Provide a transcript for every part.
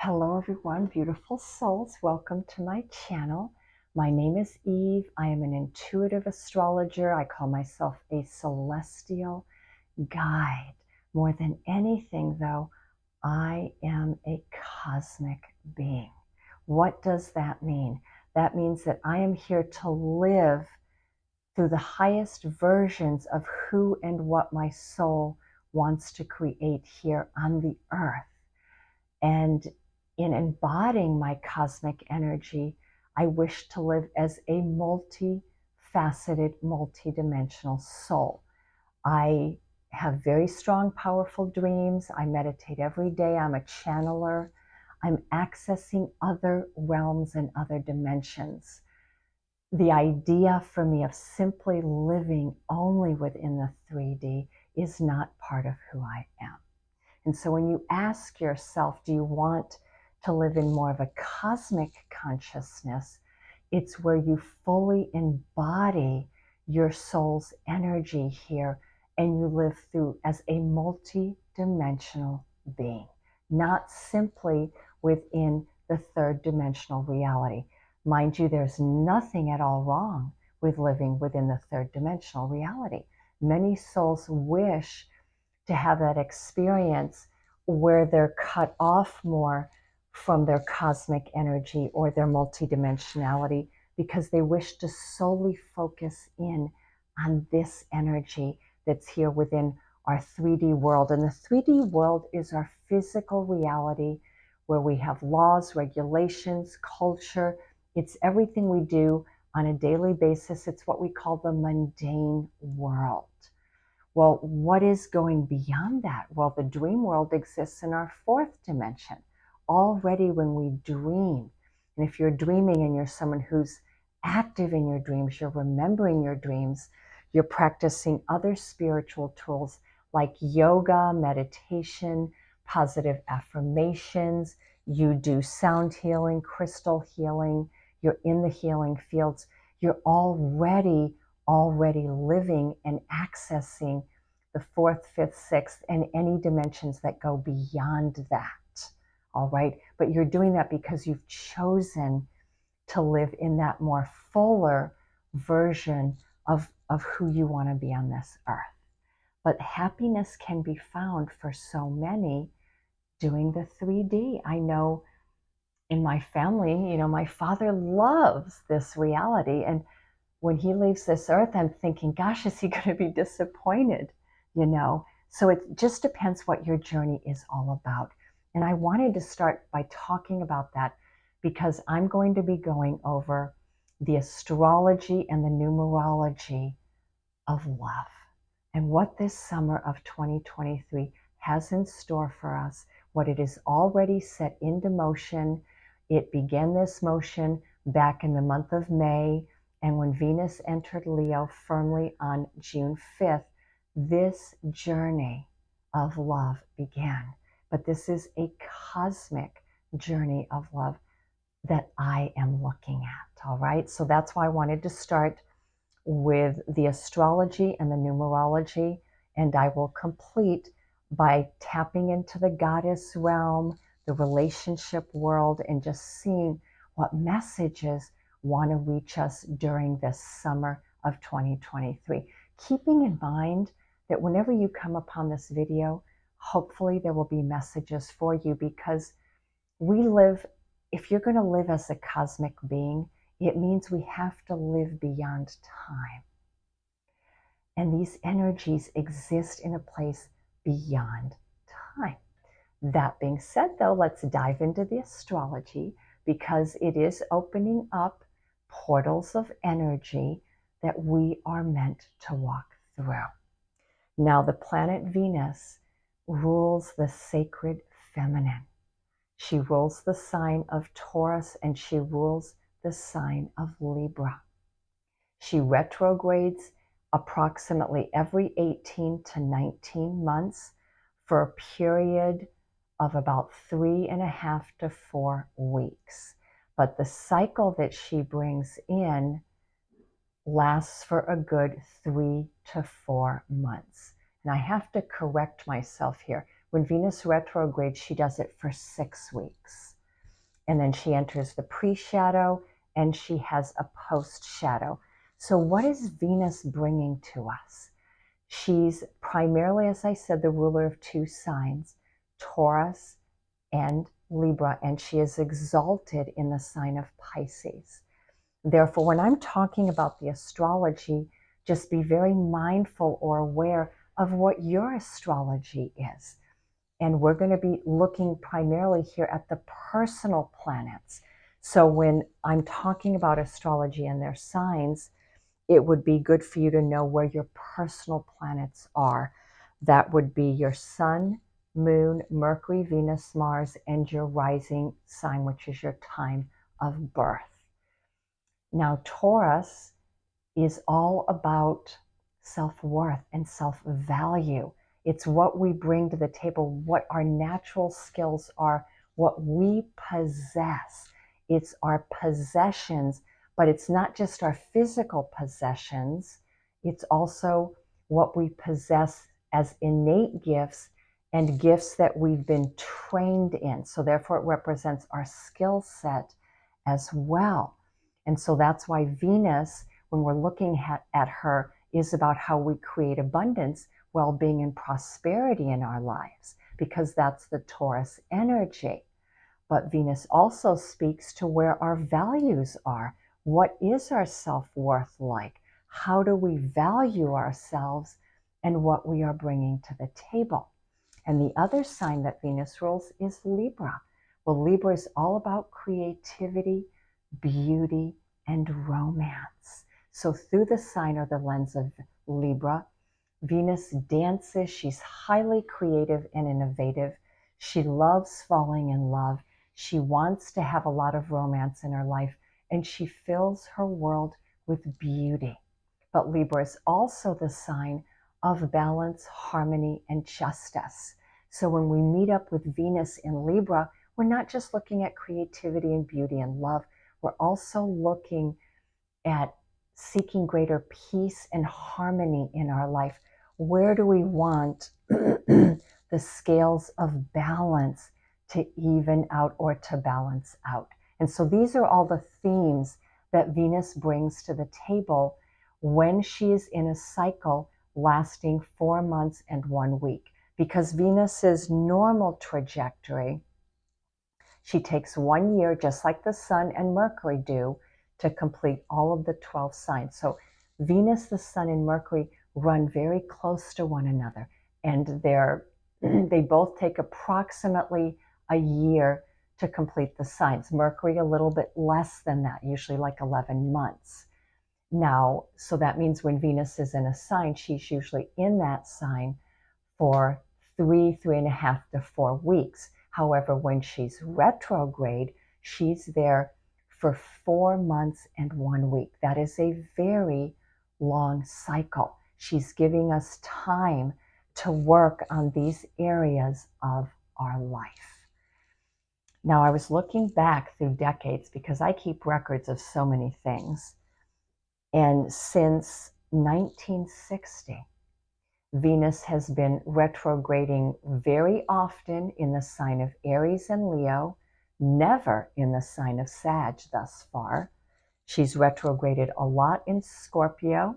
Hello everyone, beautiful souls. Welcome to my channel. My name is Eve. I am an intuitive astrologer. I call myself a celestial guide. More than anything though, I am a cosmic being. What does that mean? That means that I am here to live through the highest versions of who and what my soul wants to create here on the earth. And in embodying my cosmic energy, I wish to live as a multifaceted, multidimensional soul. I have very strong, powerful dreams. I meditate every day. I'm a channeler. I'm accessing other realms and other dimensions. The idea for me of simply living only within the 3D is not part of who I am. And so when you ask yourself, do you want to live in more of a cosmic consciousness? It's where you fully embody your soul's energy here and you live through as a multi-dimensional being, not simply within the third dimensional reality. Mind you, there's nothing at all wrong with living within the third dimensional reality. Many souls wish to have that experience where they're cut off more from their cosmic energy or their multidimensionality because they wish to solely focus in on this energy that's here within our 3D world. And the 3D world is our physical reality where we have laws, regulations, culture. It's everything we do on a daily basis. It's what we call the mundane world. Well, what is going beyond that? Well, the dream world exists in our fourth dimension. Already when we dream, and if you're dreaming and you're someone who's active in your dreams, you're remembering your dreams, you're practicing other spiritual tools like yoga, meditation, positive affirmations, you do sound healing, crystal healing, you're in the healing fields, you're already living and accessing the fourth, fifth, sixth, and any dimensions that go beyond that. All right. But you're doing that because you've chosen to live in that more fuller version of who you want to be on this earth. But happiness can be found for so many doing the 3D. I know in my family, my father loves this reality. And when he leaves this earth, I'm thinking, gosh, is he going to be disappointed? So it just depends what your journey is all about. And I wanted to start by talking about that because I'm going to be going over the astrology and the numerology of love and what this summer of 2023 has in store for us, what it is already set into motion. It began this motion back in the month of May. And when Venus entered Leo firmly on June 5th, this journey of love began. But this is a cosmic journey of love that I am looking at, all right? So that's why I wanted to start with the astrology and the numerology, and I will complete by tapping into the goddess realm, the relationship world, and just seeing what messages want to reach us during this summer of 2023. Keeping in mind that whenever you come upon this video, hopefully there will be messages for you because if you're going to live as a cosmic being, it means we have to live beyond time. And these energies exist in a place beyond time. That being said, though, let's dive into the astrology because it is opening up portals of energy that we are meant to walk through. Now, the planet Venus rules the sacred feminine. She rules the sign of Taurus and she rules the sign of Libra. She retrogrades approximately every 18 to 19 months for a period of about 3.5 to 4 weeks. But the cycle that she brings in lasts for a good 3 to 4 months. And I have to correct myself here. When Venus retrogrades, she does it for 6 weeks. and then she enters the pre-shadow, and she has a post-shadow. So what is Venus bringing to us? She's primarily, as I said, the ruler of two signs, Taurus and Libra, and she is exalted in the sign of Pisces. Therefore, when I'm talking about the astrology, just be very mindful or aware of what your astrology is. And we're going to be looking primarily here at the personal planets. So when I'm talking about astrology and their signs, it would be good for you to know where your personal planets are. That would be your sun, moon, Mercury, Venus, Mars, and your rising sign, which is your time of birth. Now, Taurus is all about self-worth and self-value. It's what we bring to the table, what our natural skills are, what we possess. It's our possessions, but it's not just our physical possessions. It's also what we possess as innate gifts and gifts that we've been trained in. So therefore it represents our skill set as well. And so that's why Venus, when we're looking at her, is about how we create abundance, well-being, and prosperity in our lives, because that's the Taurus energy. But Venus also speaks to where our values are. What is our self-worth like? How do we value ourselves and what we are bringing to the table? And the other sign that Venus rules is Libra. Well, Libra is all about creativity, beauty, and romance. So through the sign or the lens of Libra, Venus dances. She's highly creative and innovative. She loves falling in love. She wants to have a lot of romance in her life, and she fills her world with beauty. But Libra is also the sign of balance, harmony, and justice. So when we meet up with Venus in Libra, we're not just looking at creativity and beauty and love. We're also looking at seeking greater peace and harmony in our life. Where do we want the scales of balance to even out or to balance out? And so these are all the themes that Venus brings to the table when she is in a cycle lasting 4 months and 1 week. Because Venus's normal trajectory, she takes 1 year, just like the Sun and Mercury do, to complete all of the 12 signs. So Venus, the Sun, and Mercury run very close to one another, and they both take approximately a year to complete the signs. Mercury a little bit less than that, usually like 11 months. Now, so that means when Venus is in a sign, she's usually in that sign for 3.5 to 4 weeks. However, when she's retrograde, she's there for 4 months and 1 week. That is a very long cycle. She's giving us time to work on these areas of our life. Now, I was looking back through decades because I keep records of so many things. And since 1960, Venus has been retrograding very often in the sign of Aries and Leo, never in the sign of Sag thus far. She's retrograded a lot in Scorpio,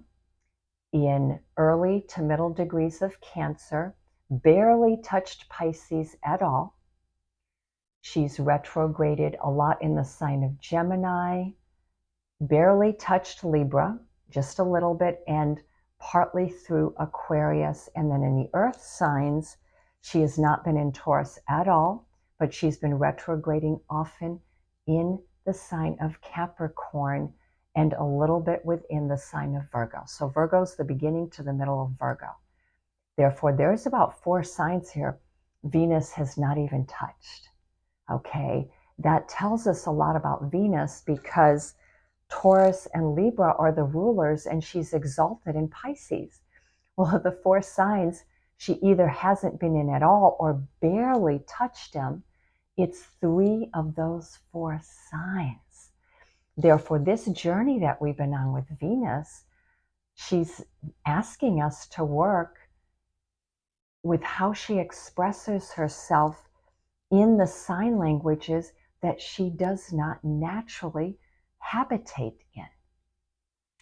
in early to middle degrees of Cancer, barely touched Pisces at all. She's retrograded a lot in the sign of Gemini, barely touched Libra, just a little bit, and partly through Aquarius. And then in the earth signs, she has not been in Taurus at all, but she's been retrograding often in the sign of Capricorn and a little bit within the sign of Virgo. So Virgo's the beginning to the middle of Virgo. Therefore, there's about 4 signs here Venus has not even touched. Okay, that tells us a lot about Venus because Taurus and Libra are the rulers, and she's exalted in Pisces. Well, of the 4 signs, she either hasn't been in at all or barely touched them. It's 3 of those 4 signs. Therefore, this journey that we've been on with Venus, she's asking us to work with how she expresses herself in the sign languages that she does not naturally habitate in.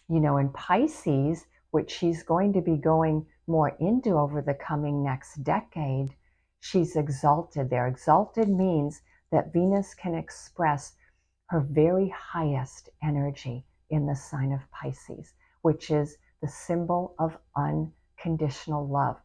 You know, in Pisces, which she's going to be going more into over the coming next decade, she's exalted there. Exalted means that Venus can express her very highest energy in the sign of Pisces, which is the symbol of unconditional love.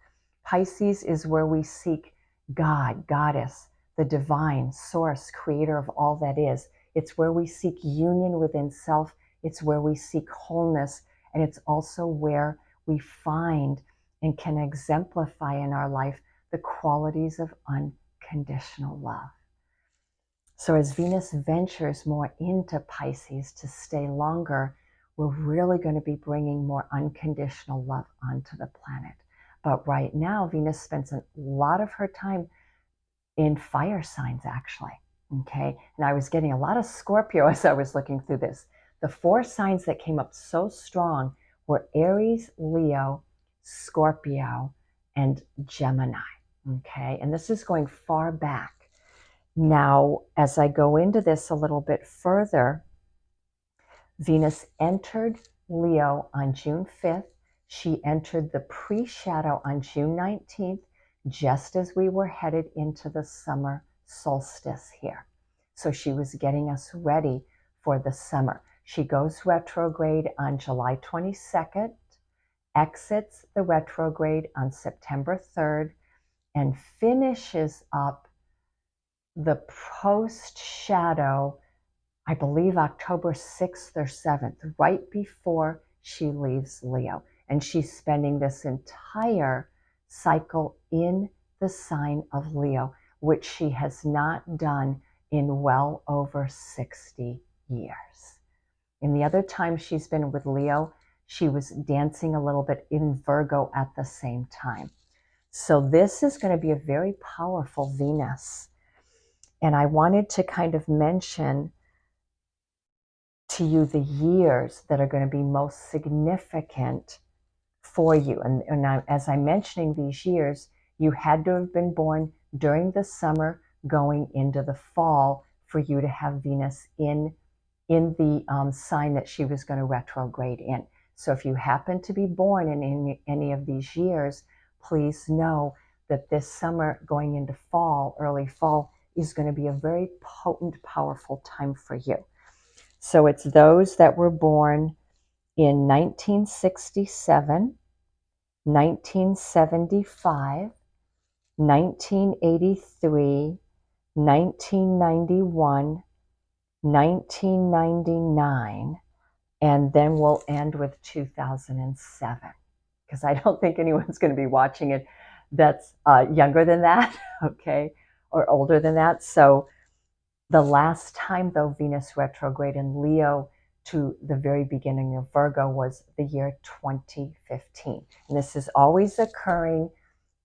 Pisces is where we seek God, Goddess, the divine source, creator of all that is. It's where we seek union within self. It's where we seek wholeness, and it's also where we find and can exemplify in our life the qualities of unconditional love. So as Venus ventures more into Pisces to stay longer, we're really going to be bringing more unconditional love onto the planet. But right now, Venus spends a lot of her time in fire signs, actually. Okay, and I was getting a lot of Scorpio as I was looking through this. The 4 signs that came up so strong were Aries, Leo, Scorpio, and Gemini. Okay, and this is going far back. Now, as I go into this a little bit further, Venus entered Leo on June 5th. She entered the pre-shadow on June 19th, just as we were headed into the summer solstice here. So she was getting us ready for the summer. She goes retrograde on July 22nd, exits the retrograde on September 3rd, and finishes up the post-shadow, I believe October 6th or 7th, right before she leaves Leo. And she's spending this entire cycle in the sign of Leo, which she has not done in well over 60 years. In the other time she's been with Leo, she was dancing a little bit in Virgo at the same time. So this is going to be a very powerful Venus. And I wanted to kind of mention to you the years that are going to be most significant for you. And as I'm mentioning these years, you had to have been born during the summer going into the fall for you to have Venus in the sign that she was going to retrograde in. So if you happen to be born in any of these years, please know that this summer going into fall, early fall, is going to be a very potent, powerful time for you. So it's those that were born in 1967, 1975, 1983, 1991, 1999, and then we'll end with 2007, because I don't think anyone's going to be watching it that's younger than that, okay, or older than that. So the last time, though, Venus retrograde in Leo to the very beginning of Virgo was the year 2015. And this is always occurring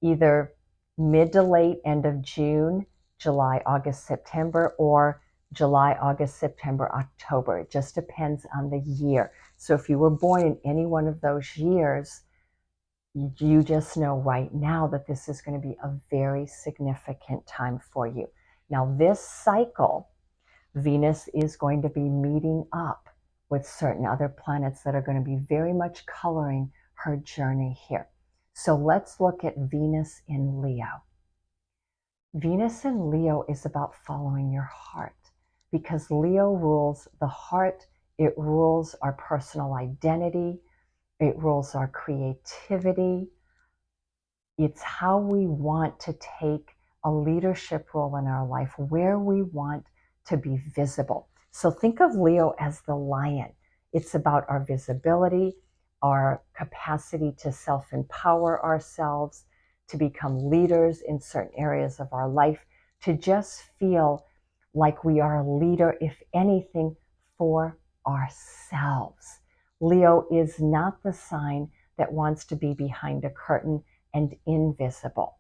either mid to late end of June, July, August, September, or July, August, September, October. It just depends on the year. So if you were born in any one of those years, you just know right now that this is going to be a very significant time for you. Now, this cycle, Venus is going to be meeting up with certain other planets that are going to be very much coloring her journey here. So let's look at Venus in Leo. Venus in Leo is about following your heart, because Leo rules the heart. It rules our personal identity. It rules our creativity. It's how we want to take a leadership role in our life, where we want to be visible. So think of Leo as the lion. It's about our visibility, our capacity to self-empower ourselves, to become leaders in certain areas of our life, to just feel like we are a leader, if anything, for ourselves. Leo is not the sign that wants to be behind a curtain and invisible.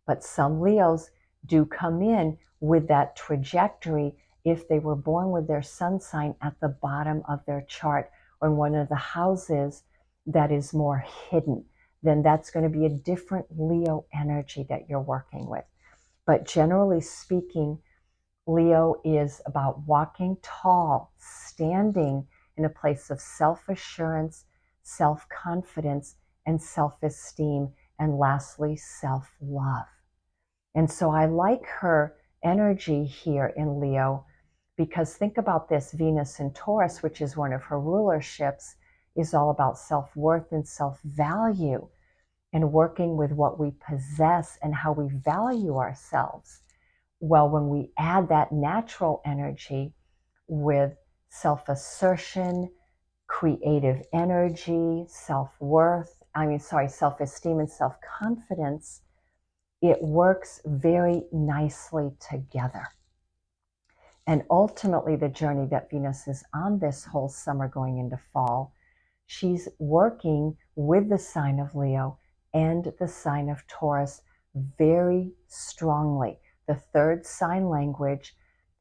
But some Leos do come in with that trajectory if they were born with their sun sign at the bottom of their chart or in one of the houses that is more hidden. Then that's going to be a different Leo energy that you're working with. But generally speaking, Leo is about walking tall, standing in a place of self-assurance, self-confidence, and self-esteem, and lastly, self-love. And so I like her energy here in Leo because think about this, Venus in Taurus, which is one of her rulerships, is all about self-worth and self-value and working with what we possess and how we value ourselves. Well, when we add that natural energy with self-assertion, creative energy, self-esteem and self-confidence, it works very nicely together. And ultimately, the journey that Venus is on this whole summer going into fall, she's working with the sign of Leo and the sign of Taurus very strongly. The third sign language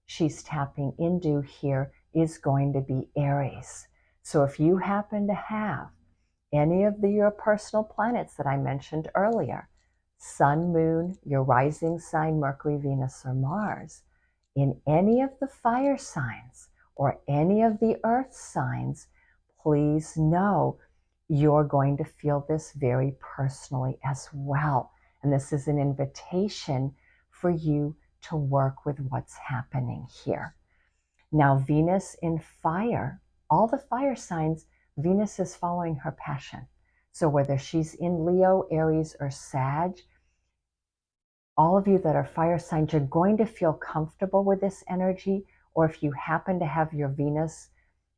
she's tapping into here is going to be Aries. So if you happen to have any of your personal planets that I mentioned earlier, Sun, Moon, your rising sign, Mercury, Venus, or Mars, in any of the fire signs or any of the earth signs, please know you're going to feel this very personally as well. And this is an invitation for you to work with what's happening here. Now, Venus in fire, all the fire signs, Venus is following her passion. So whether she's in Leo, Aries, or Sag, all of you that are fire signs, you're going to feel comfortable with this energy. Or if you happen to have your Venus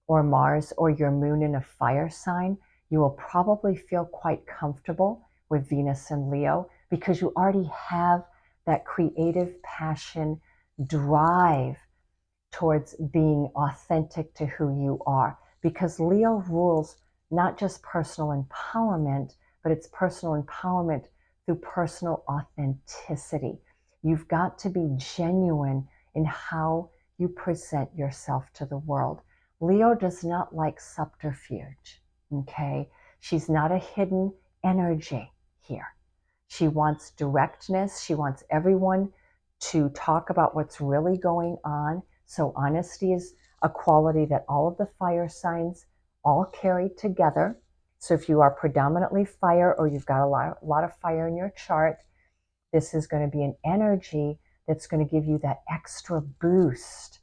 or Mars or your moon in a fire sign, you will probably feel quite comfortable with Venus and Leo because you already have that creative passion, drive towards being authentic to who you are. Because Leo rules not just personal empowerment, but it's personal empowerment through personal authenticity. You've got to be genuine in how you present yourself to the world. Leo does not like subterfuge, okay? She's not a hidden energy here. She wants directness. She wants everyone to talk about what's really going on. So honesty is a quality that all of the fire signs all carry together. So if you are predominantly fire or you've got a lot of fire in your chart, this is going to be an energy that's going to give you that extra boost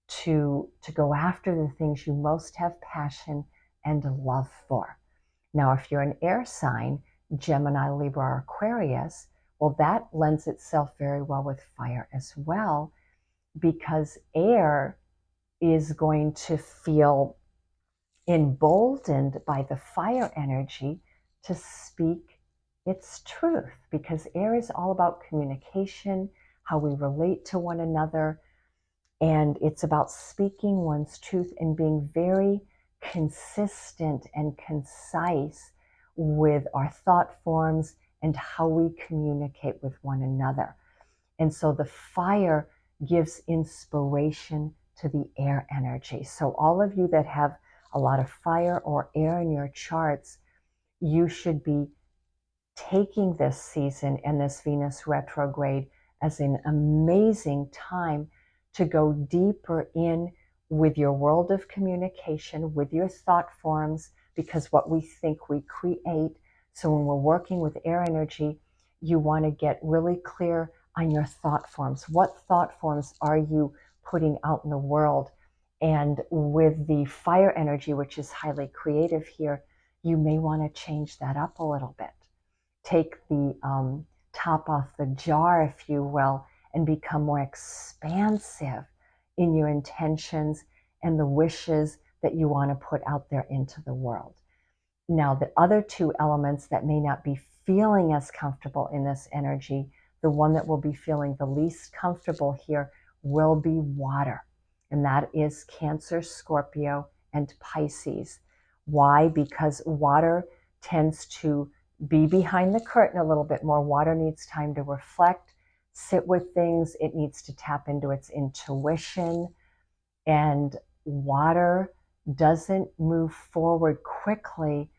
to go after the things you most have passion and love for. Now, if you're an air sign, Gemini, Libra, or Aquarius, well, that lends itself very well with fire as well, because air is going to feel emboldened by the fire energy to speak its truth, because air is all about communication, how we relate to one another, and it's about speaking one's truth and being very consistent and concise with our thought forms and how we communicate with one another. And so the fire gives inspiration to the air energy. So all of you that have a lot of fire or air in your charts, you should be taking this season and this Venus retrograde as an amazing time to go deeper in with your world of communication, with your thought forms, because what we think we create. So when we're working with air energy, you want to get really clear on your thought forms. What thought forms are you putting out in the world? And with the fire energy, which is highly creative here, you may want to change that up a little bit. Take the top off the jar, if you will, and become more expansive in your intentions and the wishes that you want to put out there into the world. Now, the other two elements that may not be feeling as comfortable in this energy, the one that will be feeling the least comfortable here will be water. And that is Cancer, Scorpio, and Pisces. Why? Because water tends to be behind the curtain a little bit more. Water needs time to reflect, sit with things. It needs to tap into its intuition. And water doesn't move forward quickly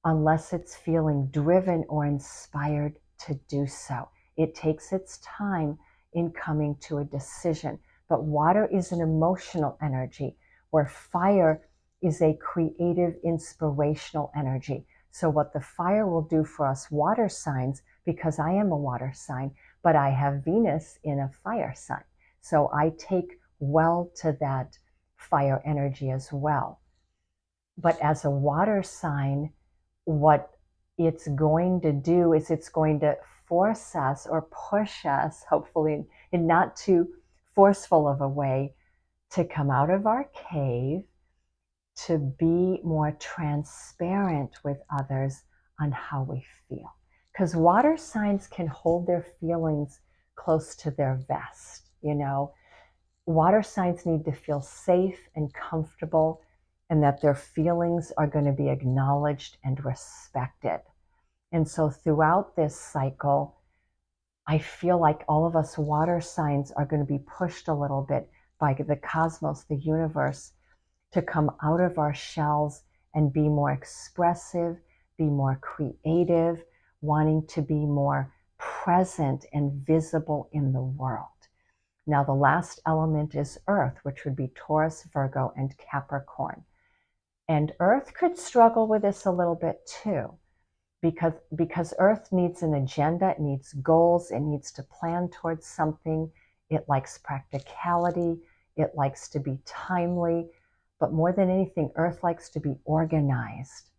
unless it's feeling driven or inspired to do so. It takes its time in coming to a decision. but water is an emotional energy, where fire is a creative, inspirational energy. So what the fire will do for us water signs, because I am a water sign, but I have Venus in a fire sign. So I take well to that fire energy as well. But as a water sign, what it's going to do is it's going to force us or push us, hopefully in not too forceful of a way, to come out of our cave, to be more transparent with others on how we feel. Because water signs can hold their feelings close to their vest, you know. Water signs need to feel safe and comfortable, and that their feelings are going to be acknowledged and respected. And so throughout this cycle, I feel like all of us water signs are going to be pushed a little bit by the cosmos, the universe, to come out of our shells and be more expressive, be more creative, wanting to be more present and visible in the world. Now, the last element is Earth, which would be Taurus, Virgo, and Capricorn. And Earth could struggle with this a little bit too, because Earth needs an agenda, it needs goals, it needs to plan towards something. It likes practicality, it likes to be timely, but more than anything, Earth likes to be organized.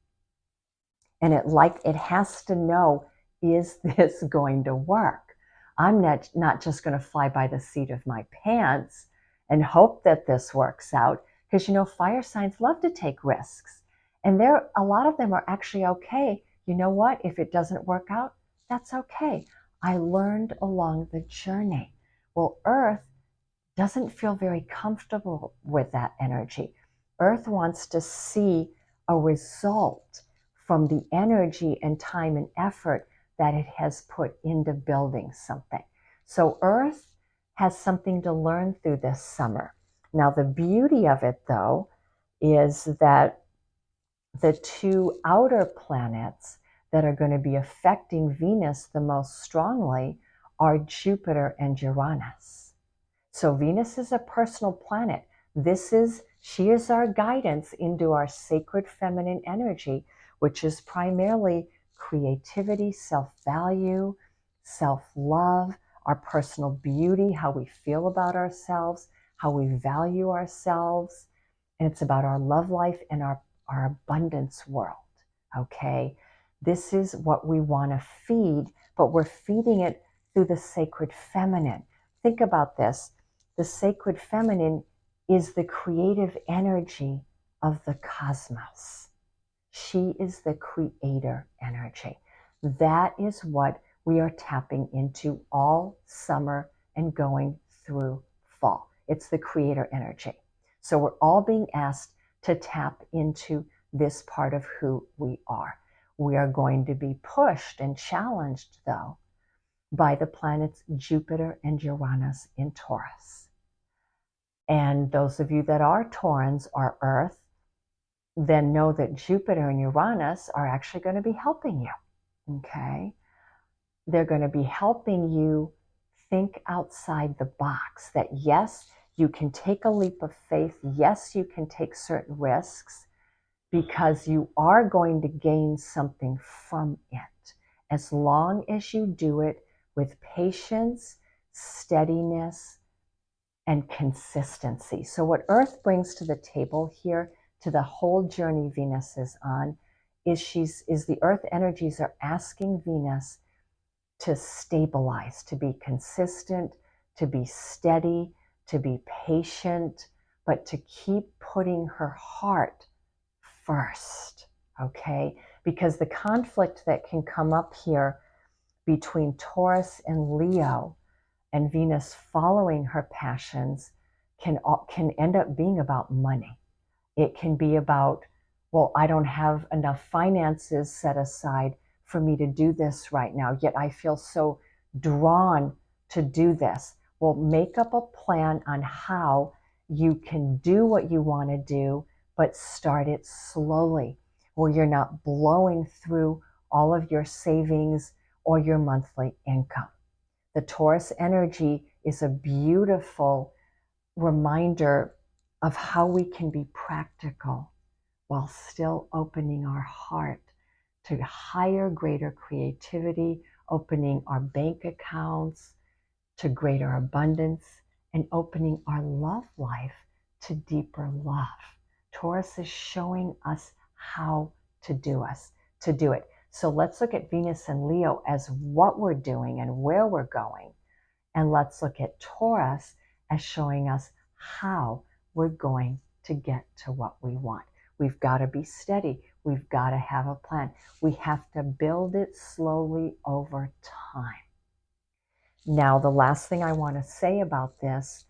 And it has to know, is this going to work? I'm not just going to fly by the seat of my pants and hope that this works out, because fire signs love to take risks, and a lot of them are actually okay. You know what? If it doesn't work out, that's okay. I learned along the journey. Well, Earth doesn't feel very comfortable with that energy. Earth wants to see a result from the energy and time and effort that it has put into building something. So Earth has something to learn through this summer. Now, the beauty of it, though, is that the two outer planets that are going to be affecting Venus the most strongly are Jupiter and Uranus. So Venus is a personal planet. She is our guidance into our sacred feminine energy, which is primarily creativity, self-value, self-love, our personal beauty, how we feel about ourselves, how we value ourselves. And it's about our love life and our abundance world, okay? This is what we want to feed, but we're feeding it through the sacred feminine. Think about this. The sacred feminine is the creative energy of the cosmos. She is the creator energy. That is what we are tapping into all summer and going through fall. It's the creator energy. So we're all being asked to tap into this part of who we are. We are going to be pushed and challenged, though, by the planets Jupiter and Uranus in Taurus. And those of you that are Taurans or Earth, then know that Jupiter and Uranus are actually going to be helping you, okay? They're going to be helping you think outside the box, that yes, you can take a leap of faith. Yes, you can take certain risks, because you are going to gain something from it, as long as you do it with patience, steadiness, and consistency. So what Earth brings to the table here, to the whole journey Venus is on, is the Earth energies are asking Venus to stabilize, to be consistent, to be steady, to be patient, but to keep putting her heart first, okay? Because the conflict that can come up here between Taurus and Leo, and Venus following her passions, can end up being about money. It can be about, well, I don't have enough finances set aside for me to do this right now, yet I feel so drawn to do this. Well, make up a plan on how you can do what you want to do, but start it slowly, where you're not blowing through all of your savings or your monthly income. The Taurus energy is a beautiful reminder of how we can be practical while still opening our heart to higher, greater creativity, opening our bank accounts to greater abundance, and opening our love life to deeper love. Taurus is showing us how to do it. So let's look at Venus and Leo as what we're doing and where we're going. And let's look at Taurus as showing us how we're going to get to what we want. We've got to be steady. We've got to have a plan. We have to build it slowly over time. Now, the last thing I want to say about this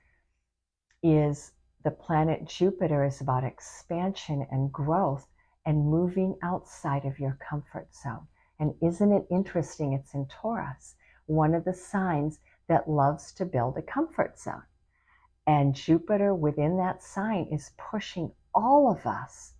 is the planet Jupiter is about expansion and growth and moving outside of your comfort zone. And isn't it interesting? It's in Taurus, one of the signs that loves to build a comfort zone. And Jupiter within that sign is pushing all of us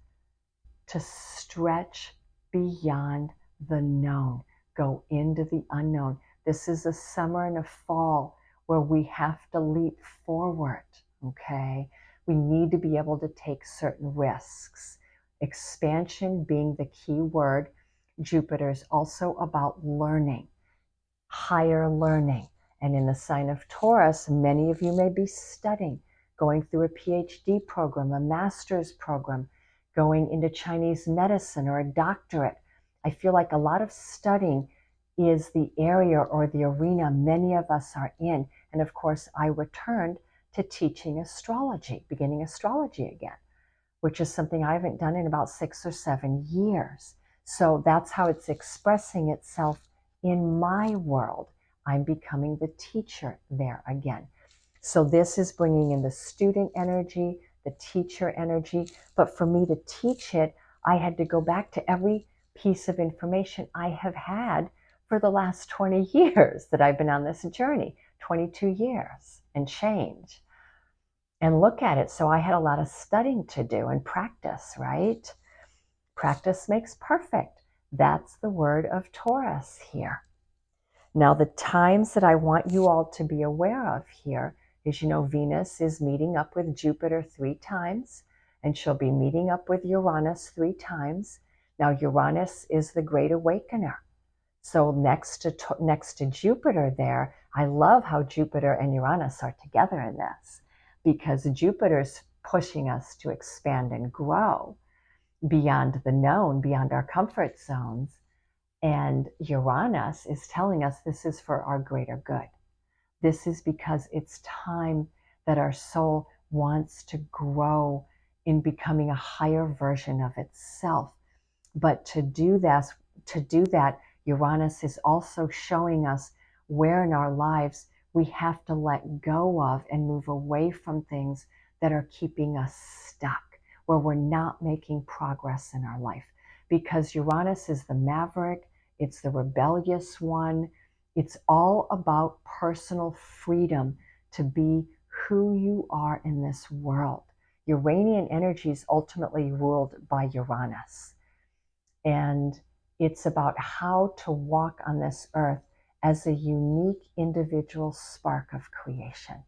to stretch beyond the known, go into the unknown. This is a summer and a fall where we have to leap forward, okay? We need to be able to take certain risks. Expansion being the key word. Jupiter is also about learning, higher learning. And in the sign of Taurus, many of you may be studying, going through a PhD program, a master's program, going into Chinese medicine or a doctorate. I feel like a lot of studying is the area or the arena many of us are in. And of course, I returned to teaching astrology, beginning astrology again, which is something I haven't done in about 6 or 7 years. So that's how it's expressing itself in my world. I'm becoming the teacher there again. So this is bringing in the student energy, the teacher energy. But for me to teach it, I had to go back to every piece of information I have had for the last 20 years that I've been on this journey, 22 years and change, and look at it. So I had a lot of studying to do and practice, right? Practice makes perfect. That's the word of Taurus here. Now, the times that I want you all to be aware of here is, Venus is meeting up with Jupiter 3 times, and she'll be meeting up with Uranus 3 times. Now, Uranus is the great awakener. So next to Jupiter there, I love how Jupiter and Uranus are together in this, because Jupiter's pushing us to expand and grow beyond the known, beyond our comfort zones. And Uranus is telling us this is for our greater good. This is because it's time that our soul wants to grow in becoming a higher version of itself. But to do that, Uranus is also showing us where in our lives we have to let go of and move away from things that are keeping us stuck, where we're not making progress in our life. Because Uranus is the maverick, it's the rebellious one. It's all about personal freedom to be who you are in this world. Uranian energy is ultimately ruled by Uranus. And it's about how to walk on this earth as a unique individual spark of creation,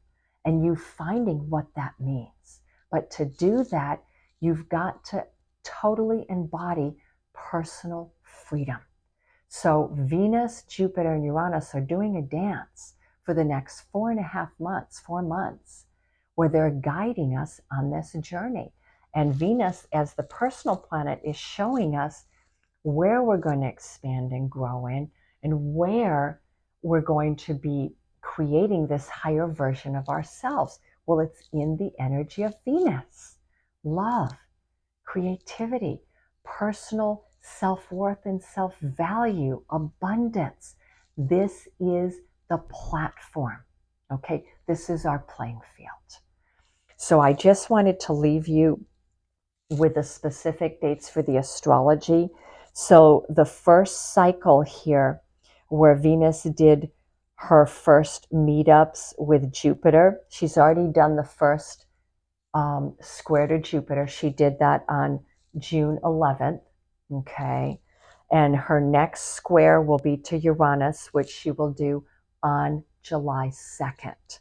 and you finding what that means. But to do that, you've got to totally embody personal freedom. So Venus, Jupiter, and Uranus are doing a dance for the next 4 months, where they're guiding us on this journey. And Venus, as the personal planet, is showing us where we're going to expand and grow in, and where we're going to be creating this higher version of ourselves. Well, it's in the energy of Venus. Love, creativity, personal self-worth and self-value, abundance. This is the platform, okay? This is our playing field. So I just wanted to leave you with the specific dates for the astrology. So the first cycle here, where Venus did her first meetups with Jupiter, she's already done the first square to Jupiter. She did that on June 11th, okay? And her next square will be to Uranus, which she will do on July 2nd.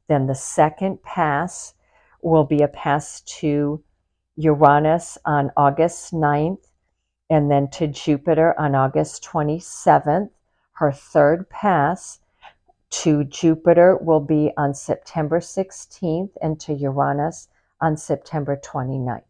Then the second pass will be a pass to Uranus on August 9th, and then to Jupiter on August 27th. Her third pass to Jupiter will be on September 16th and to Uranus on September 29th.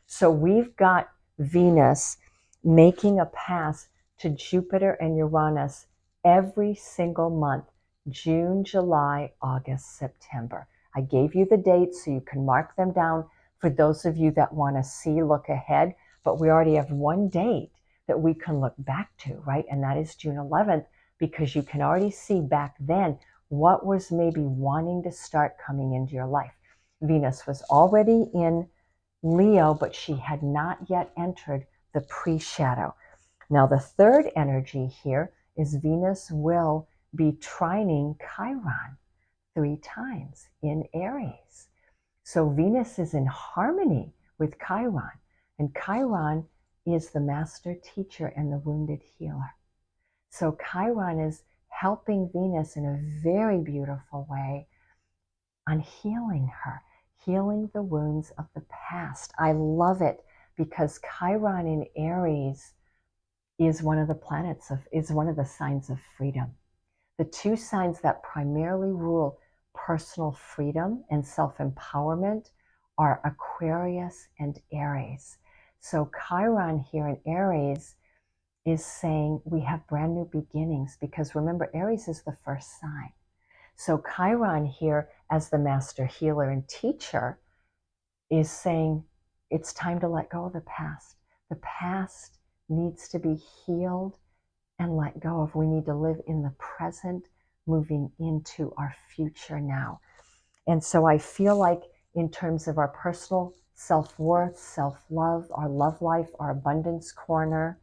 So we've got Venus making a pass to Jupiter and Uranus every single month: June, July, August, September. I gave you the dates so you can mark them down for those of you that want to see, look ahead, but we already have one date that we can look back to, right? And that is June 11th, because you can already see back then what was maybe wanting to start coming into your life. Venus was already in Leo, but she had not yet entered the pre-shadow. Now, the third energy here is Venus will be trining Chiron 3 times in Aries. So Venus is in harmony with Chiron, and Chiron is the master teacher and the wounded healer. So Chiron is helping Venus in a very beautiful way on healing her, healing the wounds of the past. I love it because Chiron in Aries is one of the signs of freedom. The 2 signs that primarily rule personal freedom and self-empowerment are Aquarius and Aries. So Chiron here in Aries is saying we have brand new beginnings, because remember, Aries is the first sign. So Chiron here, as the master healer and teacher, is saying it's time to let go of the past. The past needs to be healed and let go of. We need to live in the present, moving into our future now. And so I feel like in terms of our personal self-worth, self-love, our love life, our abundance corner,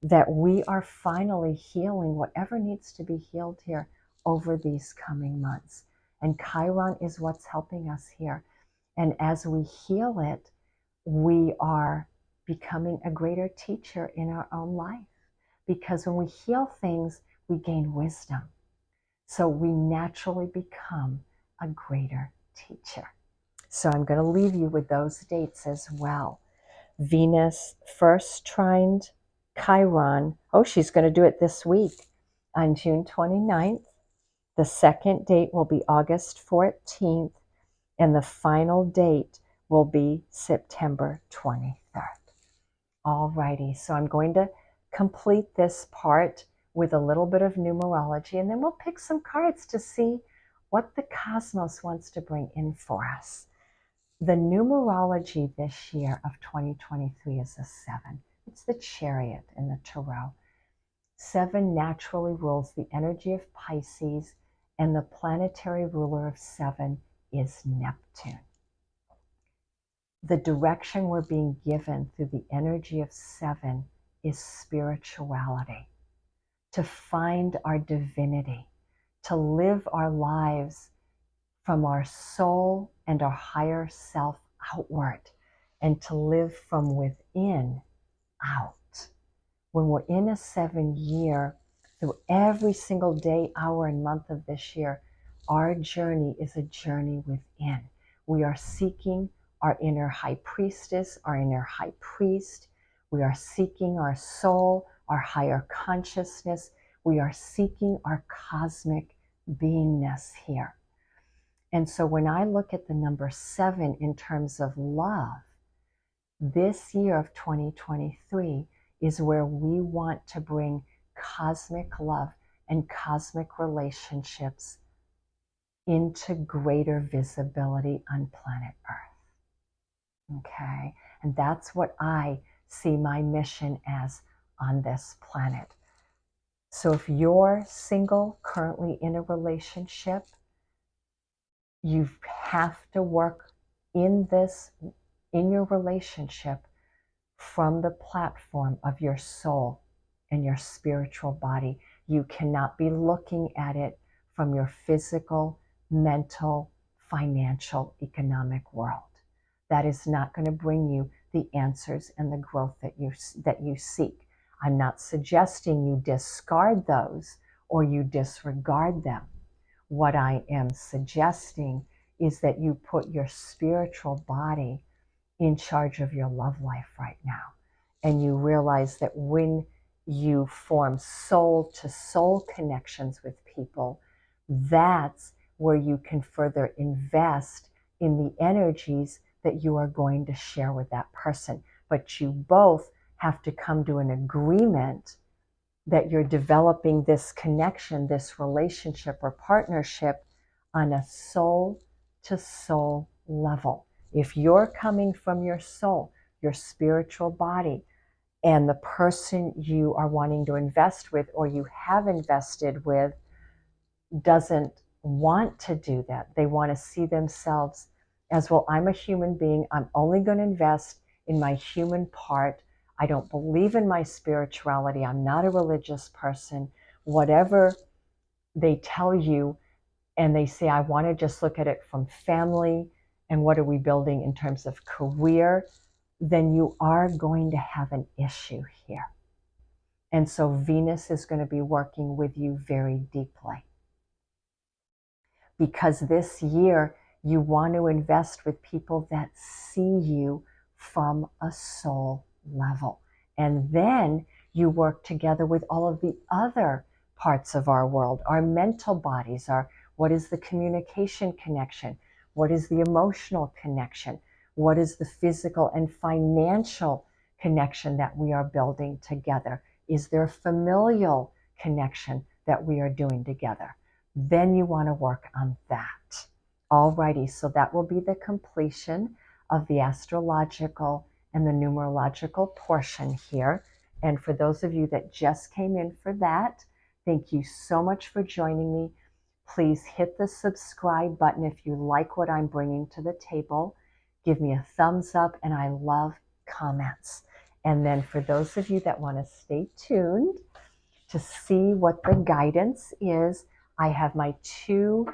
that we are finally healing whatever needs to be healed here over these coming months. And Chiron is what's helping us here. And as we heal it, we are becoming a greater teacher in our own life. Because when we heal things, we gain wisdom. So we naturally become a greater teacher. So I'm going to leave you with those dates as well. Venus first trined Chiron. Oh, she's going to do it this week on June 29th. The second date will be August 14th, and the final date will be September 23rd. All righty, so I'm going to complete this part with a little bit of numerology, and then we'll pick some cards to see what the cosmos wants to bring in for us. The numerology this year of 2023 is a 7. It's the Chariot in the Tarot. 7 naturally rules the energy of Pisces, and the planetary ruler of 7 is Neptune. The direction we're being given through the energy of 7 is spirituality, to find our divinity, to live our lives from our soul and our higher self outward, and to live from within out. When we're in a 7 year, through every single day, hour, and month of this year, our journey is a journey within. We are seeking our inner high priestess, our inner high priest. We are seeking our soul, our higher consciousness. We are seeking our cosmic beingness here. And so when I look at the number 7 in terms of love, this year of 2023 is where we want to bring cosmic love and cosmic relationships into greater visibility on planet Earth. Okay? And that's what I see my mission as on this planet. So if you're single, currently in a relationship, you have to work in your relationship from the platform of your soul and your spiritual body. You cannot be looking at it from your physical, mental, financial, economic world. That is not going to bring you the answers and the growth that you seek. I'm not suggesting you discard those or you disregard them. What I am suggesting is that you put your spiritual body in charge of your love life right now. And you realize that when you form soul to soul connections with people, that's where you can further invest in the energies that you are going to share with that person. But you both have to come to an agreement that you're developing this connection, this relationship or partnership on a soul to soul level. If you're coming from your soul, your spiritual body, and the person you are wanting to invest with or you have invested with doesn't want to do that, they want to see themselves as, well, I'm a human being, I'm only going to invest in my human part, I don't believe in my spirituality, I'm not a religious person, whatever they tell you, and they say, I want to just look at it from family and what are we building in terms of career, then you are going to have an issue here. And so Venus is going to be working with you very deeply. Because this year, you want to invest with people that see you from a soul level. And then you work together with all of the other parts of our world, our mental bodies, what is the communication connection? What is the emotional connection? What is the physical and financial connection that we are building together? Is there familial connection that we are doing together? Then you want to work on that. Alrighty, so that will be the completion of the astrological and the numerological portion here. And for those of you that just came in for that, thank you so much for joining me. Please hit the subscribe button if you like what I'm bringing to the table. Give me a thumbs up, and I love comments. And then for those of you that want to stay tuned to see what the guidance is, I have my 2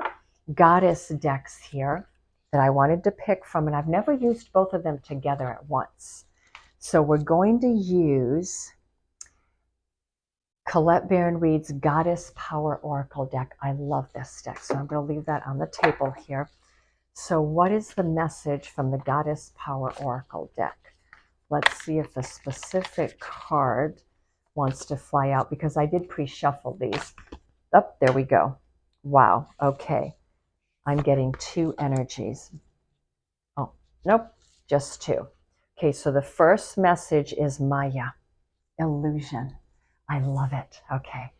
goddess decks here that I wanted to pick from, and I've never used both of them together at once. So we're going to use Colette Baron-Reid's Goddess Power Oracle deck. I love this deck, so I'm going to leave that on the table here. So what is the message from the Goddess Power Oracle deck? Let's see if a specific card wants to fly out, because I did pre-shuffle these. Oh, there we go. Wow, okay. I'm getting 2 energies. Oh, nope, just 2. Okay, so the first message is Maya, illusion. I love it. Okay,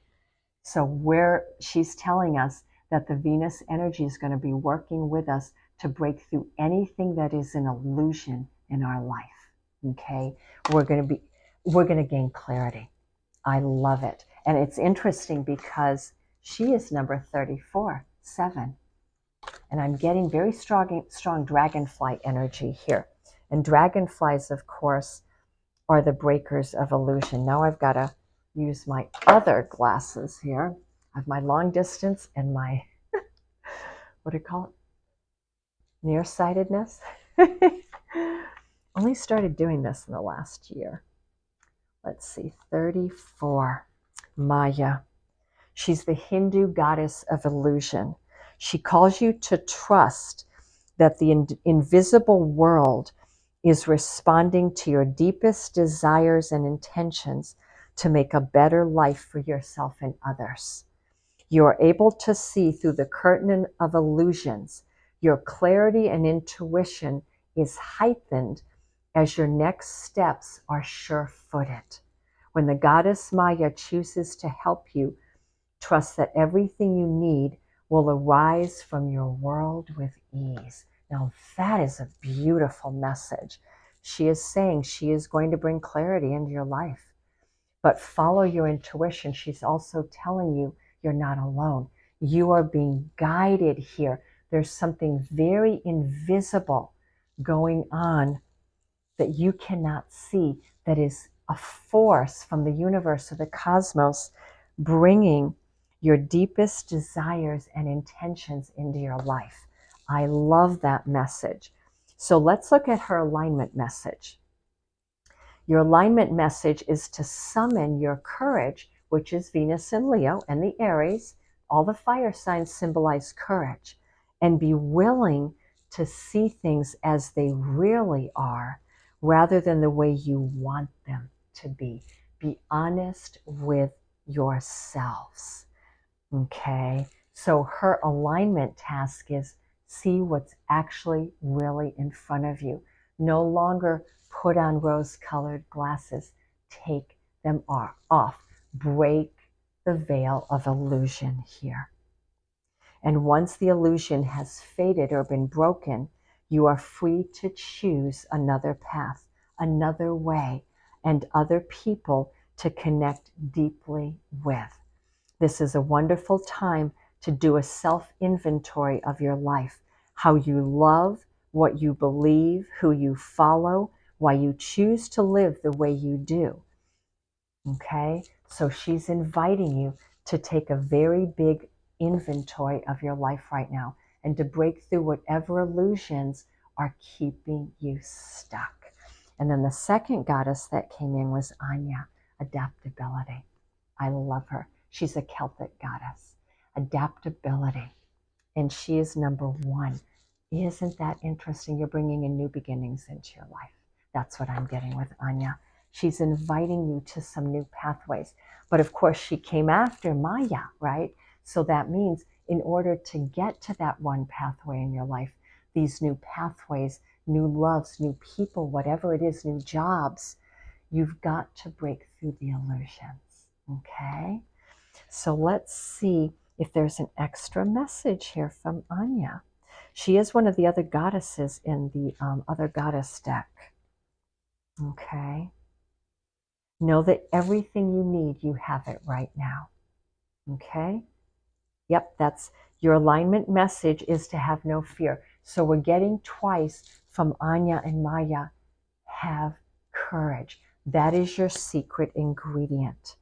so where she's telling us that the Venus energy is going to be working with us to break through anything that is an illusion in our life. Okay, we're going to gain clarity. I love it. And it's interesting because she is number 34, 7. And I'm getting very strong dragonfly energy here. And dragonflies, of course, are the breakers of illusion. Now I've got to use my other glasses here. I have my long distance and my, what do you call it? Nearsightedness. Only started doing this in the last year. Let's see, 34, Maya. She's the Hindu goddess of illusion. She calls you to trust that the invisible world is responding to your deepest desires and intentions to make a better life for yourself and others. You are able to see through the curtain of illusions. Your clarity and intuition is heightened as your next steps are sure-footed. When the goddess Maya chooses to help you, trust that everything you need will arise from your world with ease. Now that is a beautiful message. She is saying she is going to bring clarity into your life. But follow your intuition. She's also telling you you're not alone. You are being guided here. There's something very invisible going on that you cannot see, that is a force from the universe or the cosmos bringing your deepest desires and intentions into your life. I love that message. So let's look at her alignment message. Your alignment message is to summon your courage, which is Venus in Leo and the Aries. All the fire signs symbolize courage. and be willing to see things as they really are rather than the way you want them to be. Be honest with yourselves. Okay? So her alignment task is see what's actually really in front of you. No longer put on rose-colored glasses. Take them off. Break the veil of illusion here. And once the illusion has faded or been broken, you are free to choose another path, another way, and other people to connect deeply with. This is a wonderful time to do a self-inventory of your life, how you love, what you believe, who you follow, why you choose to live the way you do. Okay? So she's inviting you to take a very big inventory of your life right now and to break through whatever illusions are keeping you stuck. And then the second goddess that came in was Anya, adaptability. I love her. She's a Celtic goddess. Adaptability. And she is number one. Isn't that interesting? You're bringing in new beginnings into your life. That's what I'm getting with Anya. She's inviting you to some new pathways. But of course, she came after Maya, right? So that means in order to get to that one pathway in your life, these new pathways, new loves, new people, whatever it is, new jobs, you've got to break through the illusions. Okay? So let's see if there's an extra message here from Anya. She is one of the other goddesses in the other goddess deck. Okay. Know that everything you need, you have it right now. Okay. Yep, that's your alignment message is to have no fear. So we're getting twice from Anya and Maya. Have courage. That is your secret ingredient.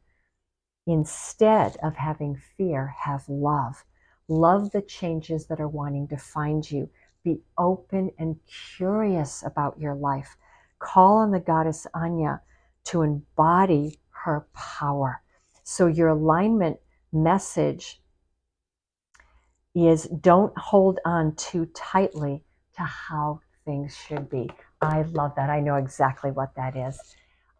Instead of having fear, have love. Love the changes that are wanting to find you. Be open and curious about your life. Call on the goddess Anya to embody her power. So your alignment message is don't hold on too tightly to how things should be. I love that. I know exactly what that is.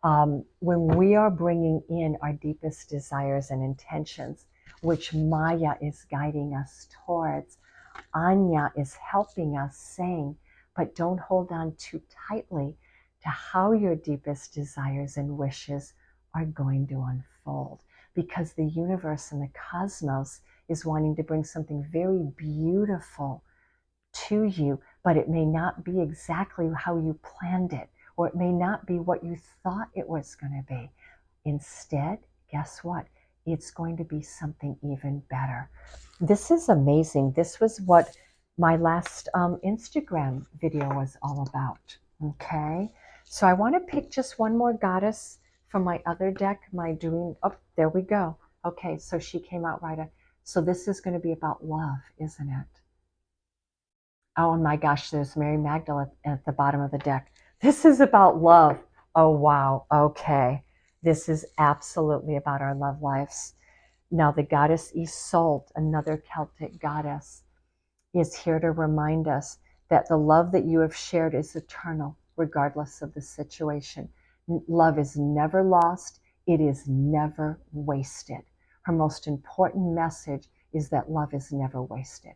When we are bringing in our deepest desires and intentions, which Maya is guiding us towards, Anya is helping us saying, but don't hold on too tightly to how your deepest desires and wishes are going to unfold. Because the universe and the cosmos is wanting to bring something very beautiful to you, but it may not be exactly how you planned it, or it may not be what you thought it was going to be. Instead, guess what? It's going to be something even better. This is amazing. This was what my last Instagram video was all about. Okay, so I want to pick just one more goddess from my other deck, my Doreen. Oh, there we go. Okay, so she came out right. So this is going to be about love, isn't it? Oh my gosh, there's Mary Magdalene at the bottom of the deck. This is about love. Oh wow, okay. This is absolutely about our love lives. Now the goddess Isolde, another Celtic goddess, is here to remind us that the love that you have shared is eternal, regardless of the situation. Love is never lost. It is never wasted. Her most important message is that love is never wasted.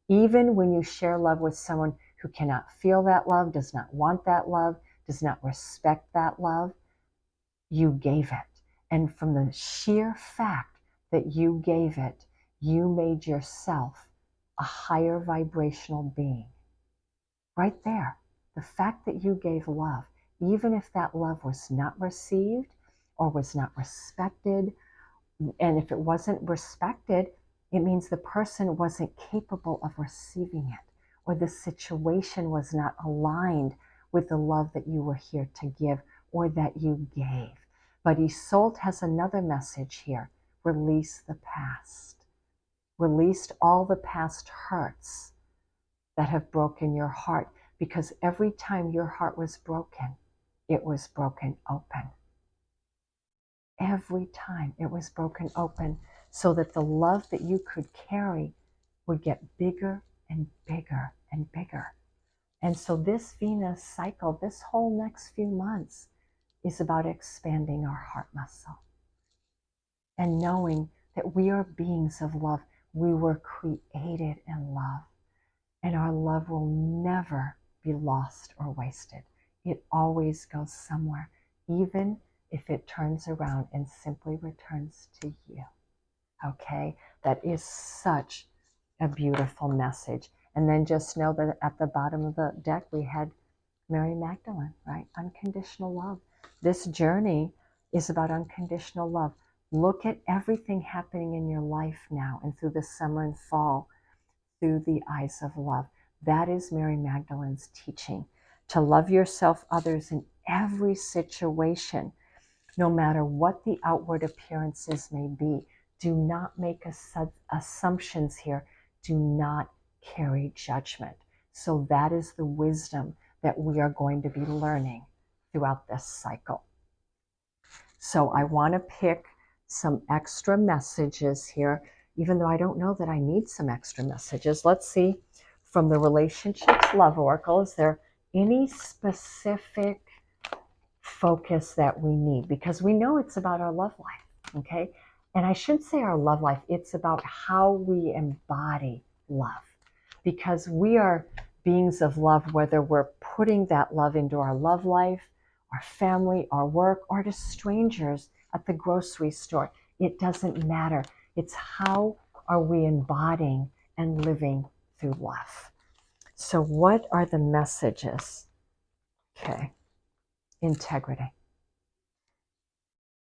Even when you share love with someone who cannot feel that love, does not want that love, does not respect that love, you gave it. And from the sheer fact that you gave it, you made yourself a higher vibrational being. Right there. The fact that you gave love, even if that love was not received or was not respected, and if it wasn't respected, it means the person wasn't capable of receiving it, or the situation was not aligned with the love that you were here to give or that you gave. But Isolde has another message here. Release the past. Release all the past hurts that have broken your heart, because every time your heart was broken, it was broken open. Every time it was broken open so that the love that you could carry would get bigger and bigger and bigger. And so this Venus cycle, this whole next few months is about expanding our heart muscle and knowing that we are beings of love. We were created in love, and our love will never be lost or wasted. It always goes somewhere, even if it turns around and simply returns to you. Okay, that is such a beautiful message. And then just know that at the bottom of the deck we had Mary Magdalene, right? Unconditional love. This journey is about unconditional love. Look at everything happening in your life now and through the summer and fall through the eyes of love. That is Mary Magdalene's teaching. To love yourself, others in every situation, no matter what the outward appearances may be. Do not make assumptions here. Do not carry judgment. So that is the wisdom that we are going to be learning throughout this cycle. So I want to pick some extra messages here, even though I don't know that I need some extra messages. Let's see, from the Relationships Love Oracle, is there any specific focus that we need? Because we know it's about our love life, okay? And I shouldn't say our love life, it's about how we embody love. Because we are beings of love, whether we're putting that love into our love life, our family, our work, or to strangers at the grocery store. It doesn't matter. It's how are we embodying and living through love. So what are the messages? Okay. Integrity.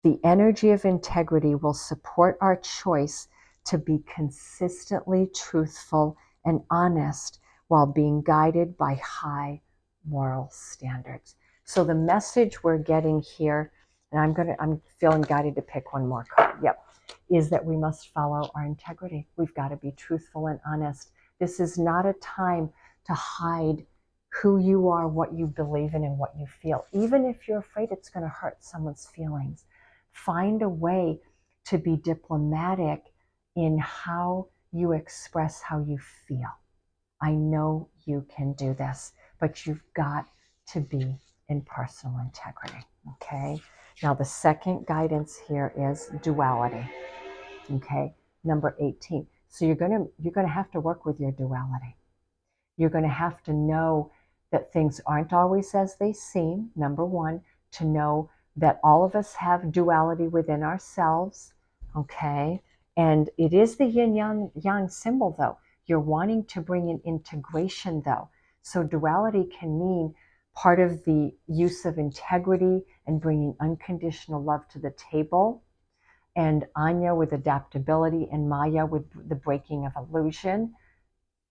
The energy of integrity will support our choice to be consistently truthful and honest while being guided by high moral standards. So the message we're getting here, and I'm feeling guided to pick one more card. Yep. Is that we must follow our integrity. We've got to be truthful and honest. This is not a time to hide who you are, what you believe in, and what you feel. Even if you're afraid it's going to hurt someone's feelings, find a way to be diplomatic in how you express how you feel. I know you can do this, but you've got to be in personal integrity, okay? Now, the second guidance here is duality, okay? Number 18. So you're gonna have to work with your duality. You're gonna have to know that things aren't always as they seem, number one, to know that all of us have duality within ourselves, okay? And it is the yin-yang symbol, though. You're wanting to bring in integration, though. So duality can mean part of the use of integrity and bringing unconditional love to the table, and Anya with adaptability, and Maya with the breaking of illusion,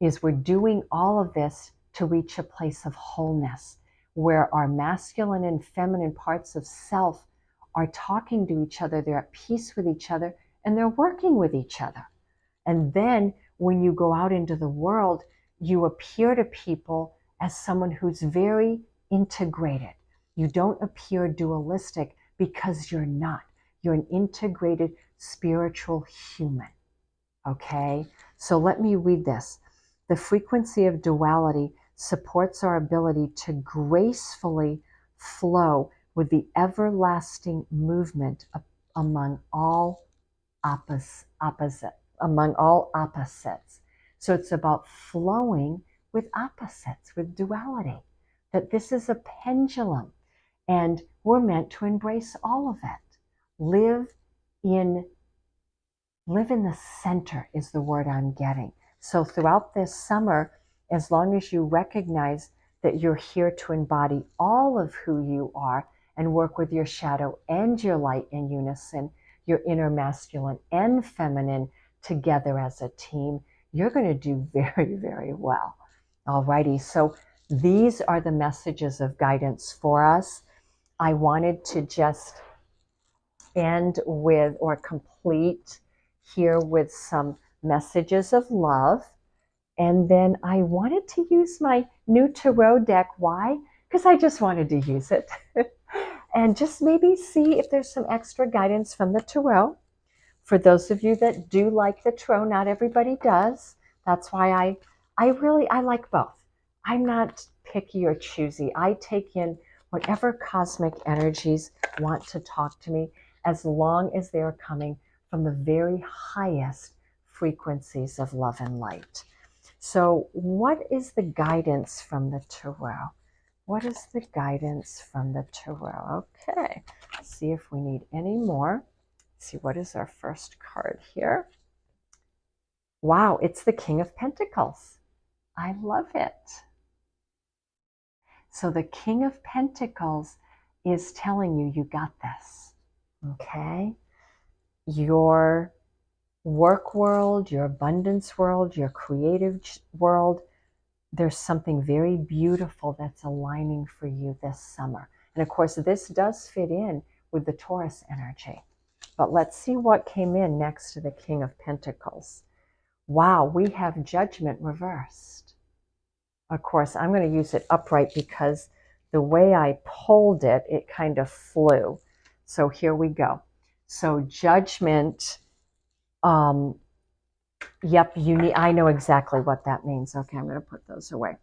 is we're doing all of this to reach a place of wholeness where our masculine and feminine parts of self are talking to each other, they're at peace with each other, and they're working with each other. And then when you go out into the world, you appear to people as someone who's very integrated. You don't appear dualistic because you're not. You're an integrated spiritual human. Okay? So let me read this. The frequency of duality supports our ability to gracefully flow with the everlasting movement among all opposites. So it's about flowing with opposites, with duality. That this is a pendulum, and we're meant to embrace all of it. Live in the center is the word I'm getting. So throughout this summer, as long as you recognize that you're here to embody all of who you are and work with your shadow and your light in unison, your inner masculine and feminine together as a team, you're going to do very, very well. Alrighty, so these are the messages of guidance for us. I wanted to just end with, or complete here with, some messages of love. And then I wanted to use my new tarot deck. Why? Because I just wanted to use it. And just maybe see if there's some extra guidance from the tarot. For those of you that do like the tarot, not everybody does. That's why I like both. I'm not picky or choosy. I take in whatever cosmic energies want to talk to me, as long as they're coming from the very highest frequencies of love and light. So, what is the guidance from the tarot? What is the guidance from the tarot? Okay, let's see if we need any more. Let's see, what is our first card here? Wow, it's the King of Pentacles. I love it. So the King of Pentacles is telling you, you got this, okay? Your work world, your abundance world, your creative world, there's something very beautiful that's aligning for you this summer. And of course, this does fit in with the Taurus energy. But let's see what came in next to the King of Pentacles. Wow, we have Judgment reversed. Of course, I'm going to use it upright because the way I pulled it, it kind of flew. So here we go. So Judgment, yep, I know exactly what that means. Okay, I'm going to put those away.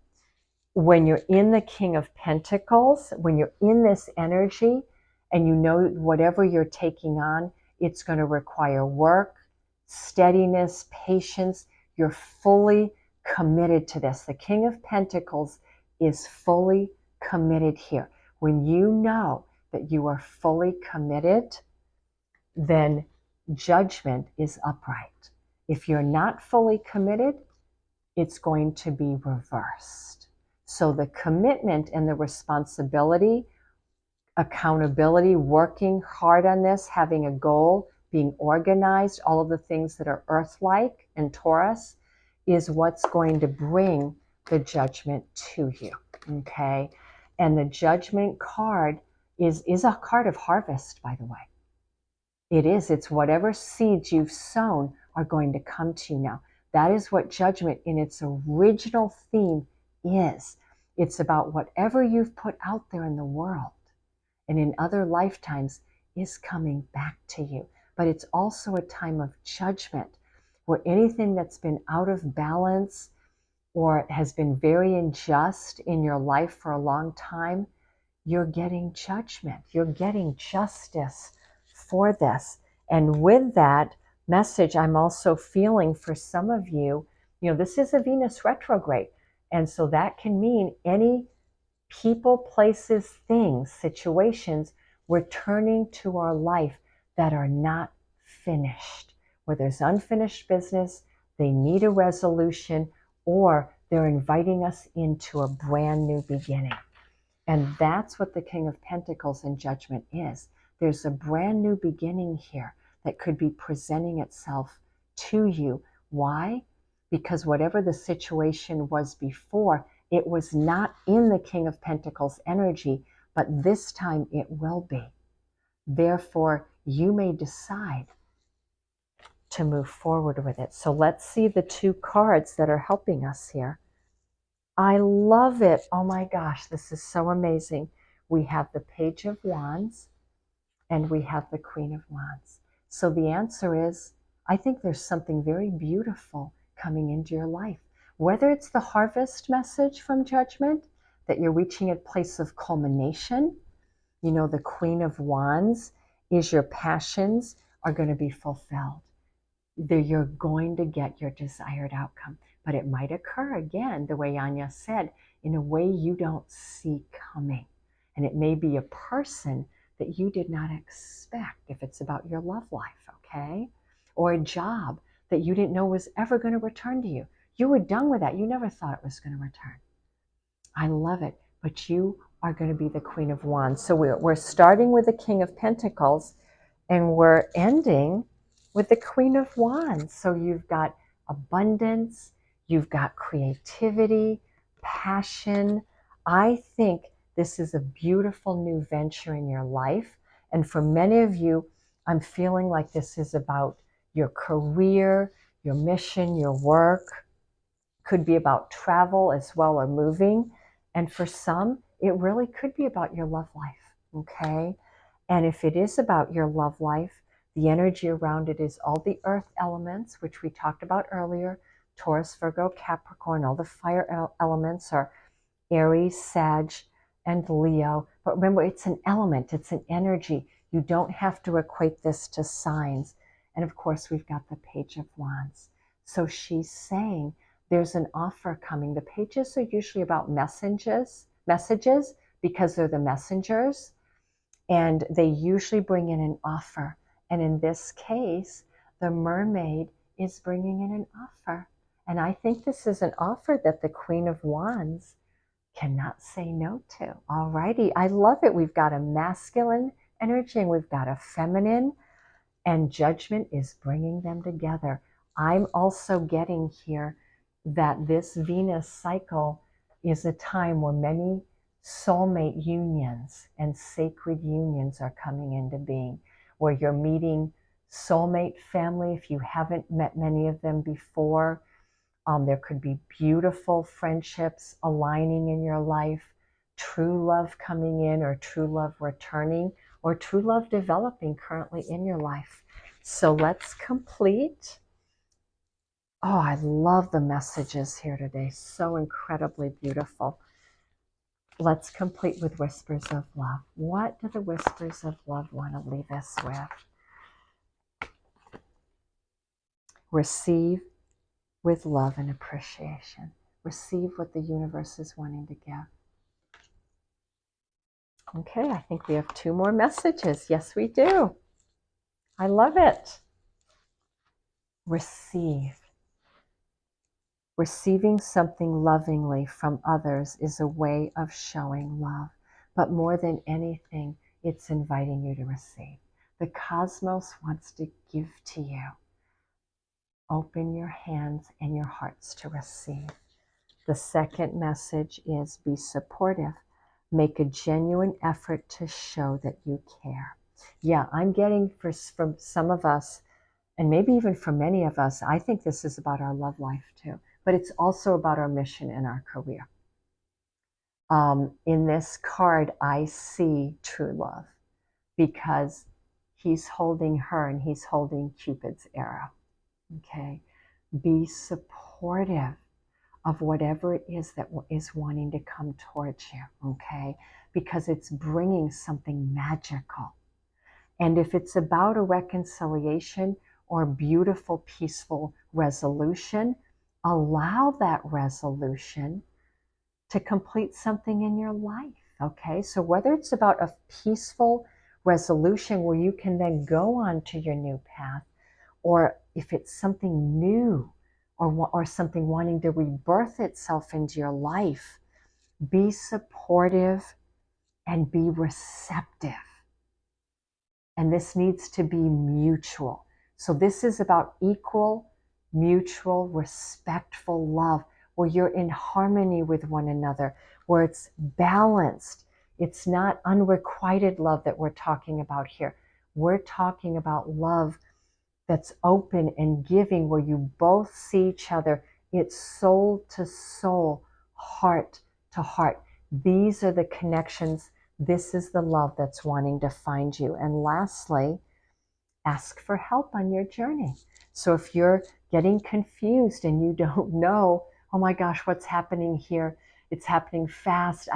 When you're in the King of Pentacles, when you're in this energy and you know whatever you're taking on, it's going to require work, steadiness, patience. You're fully committed to this. The King of Pentacles is fully committed here. When you know that you are fully committed, then Judgment is upright. If you're not fully committed, it's going to be reversed. So the commitment and the responsibility, accountability, working hard on this, having a goal, being organized, all of the things that are Earth-like and Taurus is what's going to bring the Judgment to you, okay? And the Judgment card is a card of harvest, by the way. It is. It's whatever seeds you've sown are going to come to you now. That is what Judgment in its original theme is. It's about whatever you've put out there in the world and in other lifetimes is coming back to you. But it's also a time of judgment where anything that's been out of balance or has been very unjust in your life for a long time, you're getting judgment. You're getting justice for this. And with that message, I'm also feeling for some of you, this is a Venus retrograde. And so that can mean any people, places, things, situations returning to our life that are not finished, where there's unfinished business, they need a resolution, or they're inviting us into a brand new beginning. And that's what the King of Pentacles and Judgment is. There's a brand new beginning here that could be presenting itself to you. Why? Because whatever the situation was before, it was not in the King of Pentacles energy, but this time it will be. Therefore, you may decide to move forward with it. So let's see the two cards that are helping us here. I love it. Oh my gosh, this is so amazing. We have the Page of Wands and we have the Queen of Wands. So the answer is, I think there's something very beautiful coming into your life. Whether it's the harvest message from Judgment, that you're reaching a place of culmination, the Queen of Wands is your passions are going to be fulfilled. You're going to get your desired outcome. But it might occur again, the way Anya said, in a way you don't see coming. And it may be a person that you did not expect if it's about your love life, okay? Or a job that you didn't know was ever going to return to you. You were done with that. You never thought it was going to return. I love it. But you are going to be the Queen of Wands. So we're starting with the King of Pentacles and we're ending with the Queen of Wands. So you've got abundance, you've got creativity, passion. I think this is a beautiful new venture in your life. And for many of you, I'm feeling like this is about your career, your mission, your work. Could be about travel as well, or moving. And for some, it really could be about your love life, okay? And if it is about your love life, the energy around it is all the earth elements, which we talked about earlier, Taurus, Virgo, Capricorn, all the fire elements are Aries, Sag, and Leo. But remember, it's an element, it's an energy. You don't have to equate this to signs. And of course, we've got the Page of Wands. So she's saying there's an offer coming. The pages are usually about messages because they're the messengers, and they usually bring in an offer. And in this case, the mermaid is bringing in an offer. And I think this is an offer that the Queen of Wands cannot say no to. All righty, I love it. We've got a masculine energy and we've got a feminine, and Judgment is bringing them together. I'm also getting here that this Venus cycle is a time where many soulmate unions and sacred unions are coming into being, where you're meeting soulmate family if you haven't met many of them before. There could be beautiful friendships aligning in your life, true love coming in, or true love returning, or true love developing currently in your life. So let's complete. Oh, I love the messages here today. So incredibly beautiful. Let's complete with Whispers of Love. What do the Whispers of Love want to leave us with? Receive with love and appreciation. Receive what the universe is wanting to give. Okay, I think we have 2 more messages. Yes, we do. I love it. Receive. Receiving something lovingly from others is a way of showing love. But more than anything, it's inviting you to receive. The cosmos wants to give to you. Open your hands and your hearts to receive. The second message is be supportive. Make a genuine effort to show that you care. Yeah, I'm getting from some of us, and maybe even for many of us, I think this is about our love life too, but it's also about our mission and our career. In this card, I see true love because he's holding her and he's holding Cupid's arrow. Okay, be supportive of whatever it is that is wanting to come towards you, okay? Because it's bringing something magical. And if it's about a reconciliation or beautiful, peaceful resolution, allow that resolution to complete something in your life, okay? So whether it's about a peaceful resolution where you can then go on to your new path, or if it's something new or something wanting to rebirth itself into your life, be supportive and be receptive. And this needs to be mutual. So this is about equal, mutual, respectful love, where you're in harmony with one another, where it's balanced. It's not unrequited love that we're talking about here. We're talking about love that's open and giving, where you both see each other. It's soul to soul, heart to heart. These are the connections. This is the love that's wanting to find you. And lastly, ask for help on your journey. So if you're getting confused and you don't know, oh my gosh, what's happening here? It's happening fast.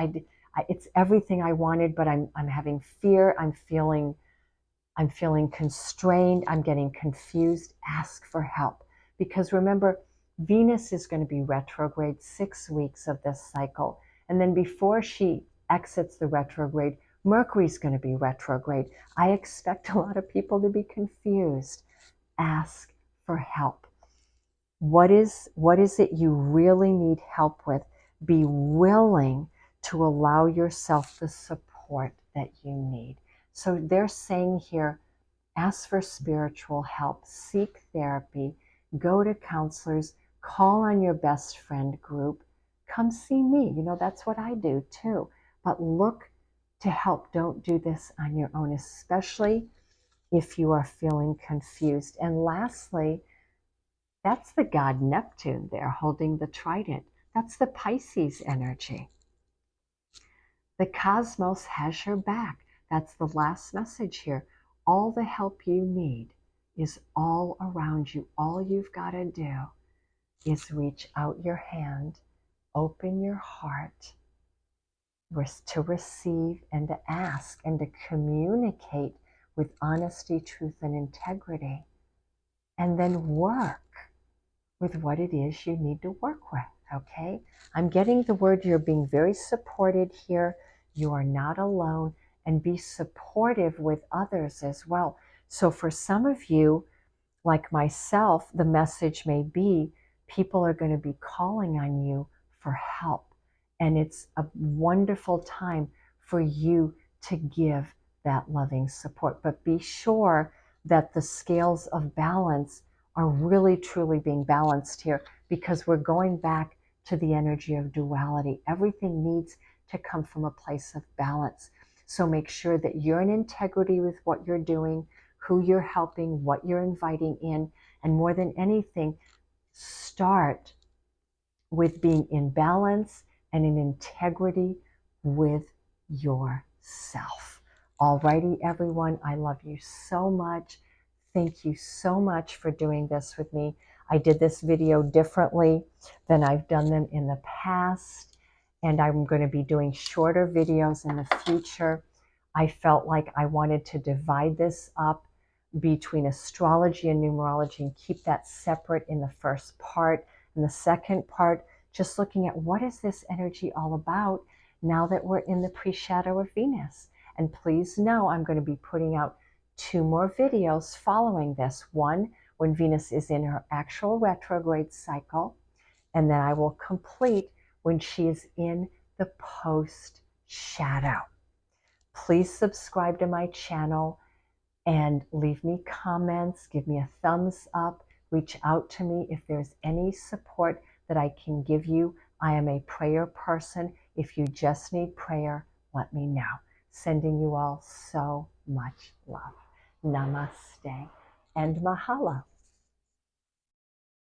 It's everything I wanted, but I'm having fear. I'm feeling constrained, I'm getting confused. Ask for help. Because remember, Venus is going to be retrograde 6 weeks of this cycle. And then before she exits the retrograde, Mercury's going to be retrograde. I expect a lot of people to be confused. Ask for help. What is it you really need help with? Be willing to allow yourself the support that you need. So they're saying here, ask for spiritual help, seek therapy, go to counselors, call on your best friend group, come see me. You know, that's what I do too. But look to help. Don't do this on your own, especially if you are feeling confused. And lastly, that's the god Neptune there holding the trident. That's the Pisces energy. The cosmos has your back. That's the last message here. All the help you need is all around you. All you've got to do is reach out your hand, open your heart to receive and to ask and to communicate with honesty, truth, and integrity, and then work with what it is you need to work with, okay? I'm getting the word you're being very supported here. You are not alone, and be supportive with others as well. So for some of you, like myself, the message may be people are going to be calling on you for help. And it's a wonderful time for you to give that loving support. But be sure that the scales of balance are really truly being balanced here, because we're going back to the energy of duality. Everything needs to come from a place of balance. So make sure that you're in integrity with what you're doing, who you're helping, what you're inviting in, and more than anything, start with being in balance and in integrity with yourself. Alrighty, everyone, I love you so much. Thank you so much for doing this with me. I did this video differently than I've done them in the past, and I'm going to be doing shorter videos in the future. I felt like I wanted to divide this up between astrology and numerology and keep that separate in the first part. In the second part, just looking at what is this energy all about now that we're in the pre-shadow of Venus. And please know I'm going to be putting out 2 more videos following this. One when Venus is in her actual retrograde cycle, and then I will complete when she is in the post-shadow. Please subscribe to my channel and leave me comments, give me a thumbs up, reach out to me if there's any support that I can give you. I am a prayer person. If you just need prayer, let me know. Sending you all so much love. Namaste and mahalo.